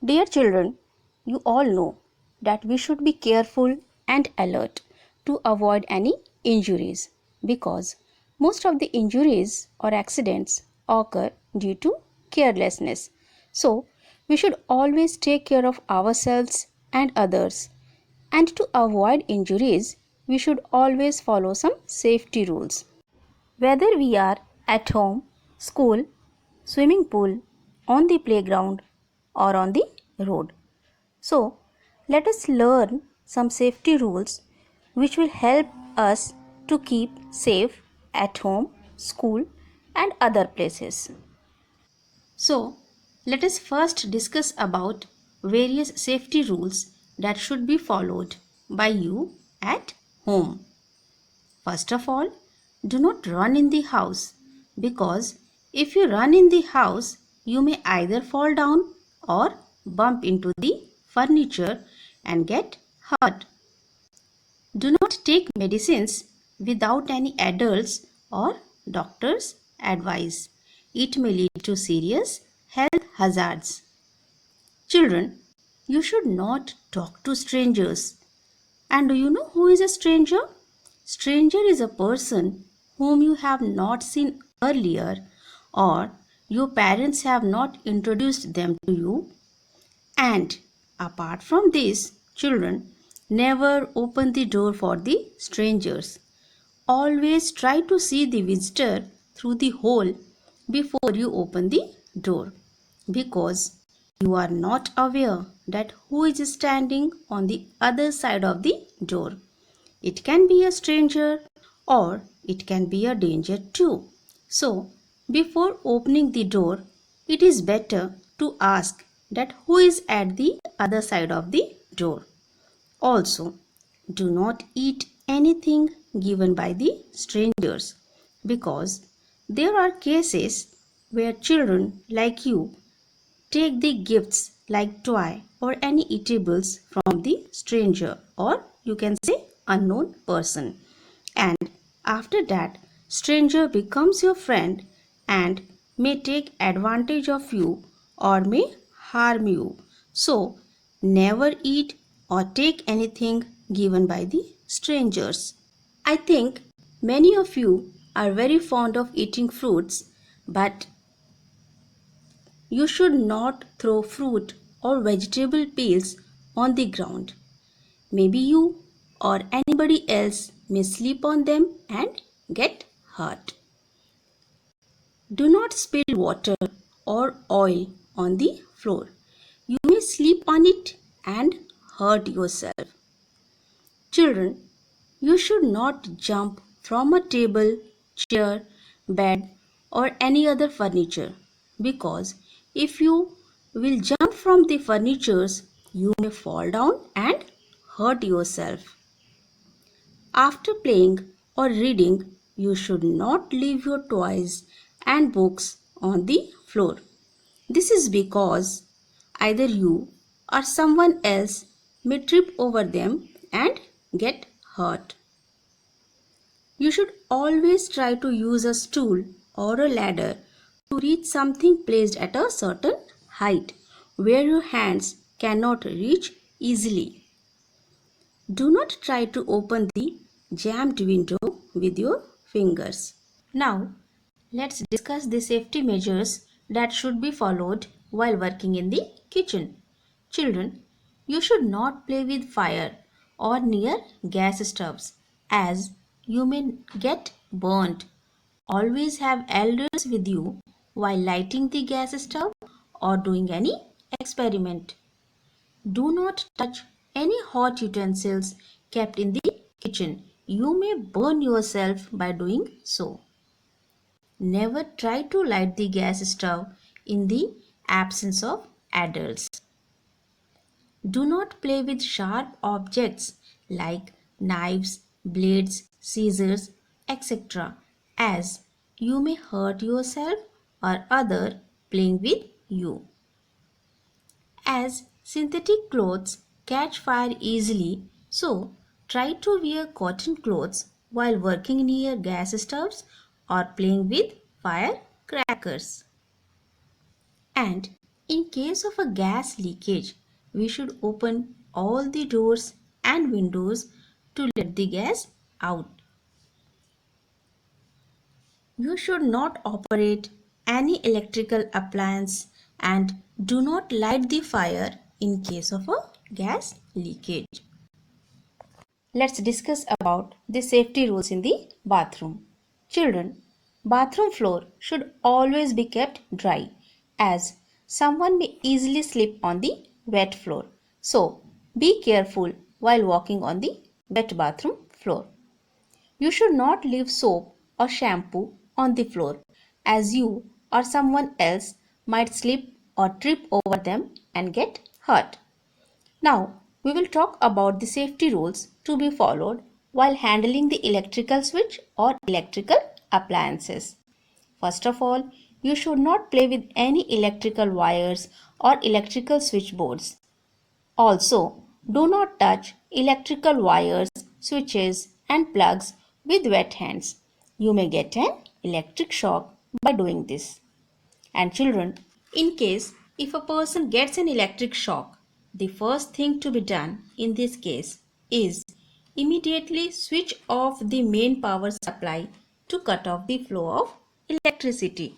Dear children, you all know that we should be careful and alert to avoid any injuries because most of the injuries or accidents occur due to carelessness. So, we should always take care of ourselves and others. And to avoid injuries, we should always follow some safety rules. Whether we are at home, school, swimming pool, on the playground, or on the road. So, let us learn some safety rules which will help us to keep safe at home, school, and other places. So, let us first discuss about various safety rules that should be followed by you at home. First of all, do not run in the house because if you run in the house, you may either fall down or bump into the furniture and get hurt. Do not take medicines without any adults or doctor's advice. It may lead to serious health hazards. Children, you should not talk to strangers. And do you know who is a stranger? Stranger is a person whom you have not seen earlier or your parents have not introduced them to you. And apart from this, children, never open the door for the strangers. Always try to see the visitor through the hole before you open the door because you are not aware that who is standing on the other side of the door. It can be a stranger or it can be a danger too. So, before opening the door, it is better to ask that who is at the other side of the door. Also, do not eat anything given by the strangers because there are cases where children like you take the gifts like toy or any eatables from the stranger or you can say unknown person. And after that, stranger becomes your friend and may take advantage of you or may harm you. So, never eat or take anything given by the strangers. I think many of you are very fond of eating fruits, but you should not throw fruit or vegetable peels on the ground. Maybe you or anybody else may slip on them and get hurt. Do not spill water or oil on the floor. You may slip on it and hurt yourself. Children, you should not jump from a table, chair, bed, or any other furniture because if you will jump from the furnitures, you may fall down and hurt yourself. After playing or reading, you should not leave your toys and books on the floor. This is because either you or someone else may trip over them and get hurt. You should always try to use a stool or a ladder to reach something placed at a certain height where your hands cannot reach easily. Do not try to open the jammed window with your fingers. Now, let's discuss the safety measures that should be followed while working in the kitchen. Children, you should not play with fire or near gas stoves as you may get burnt. Always have elders with you while lighting the gas stove or doing any experiment. Do not touch any hot utensils kept in the kitchen. You may burn yourself by doing so. Never try to light the gas stove in the absence of adults. Do not play with sharp objects like knives, blades, scissors, etc. as you may hurt yourself or other playing with you. As synthetic clothes catch fire easily, so try to wear cotton clothes while working near gas stoves or playing with firecrackers. And In case of a gas leakage, we should open all the doors and windows to let the gas out. You should not operate any electrical appliance and do not light the fire in case of a gas leakage. Let's discuss about the safety rules in the bathroom. Children, bathroom floor should always be kept dry as someone may easily slip on the wet floor. So, be careful while walking on the wet bathroom floor. You should not leave soap or shampoo on the floor as you or someone else might slip or trip over them and get hurt. Now, we will talk about the safety rules to be followed while handling the electrical switch or electrical appliances. First of all, you should not play with any electrical wires or electrical switchboards. Also, do not touch electrical wires, switches, and plugs with wet hands. You may get an electric shock by doing this. And children, in case if a person gets an electric shock, the first thing to be done in this case is immediately switch off the main power supply to cut off the flow of electricity.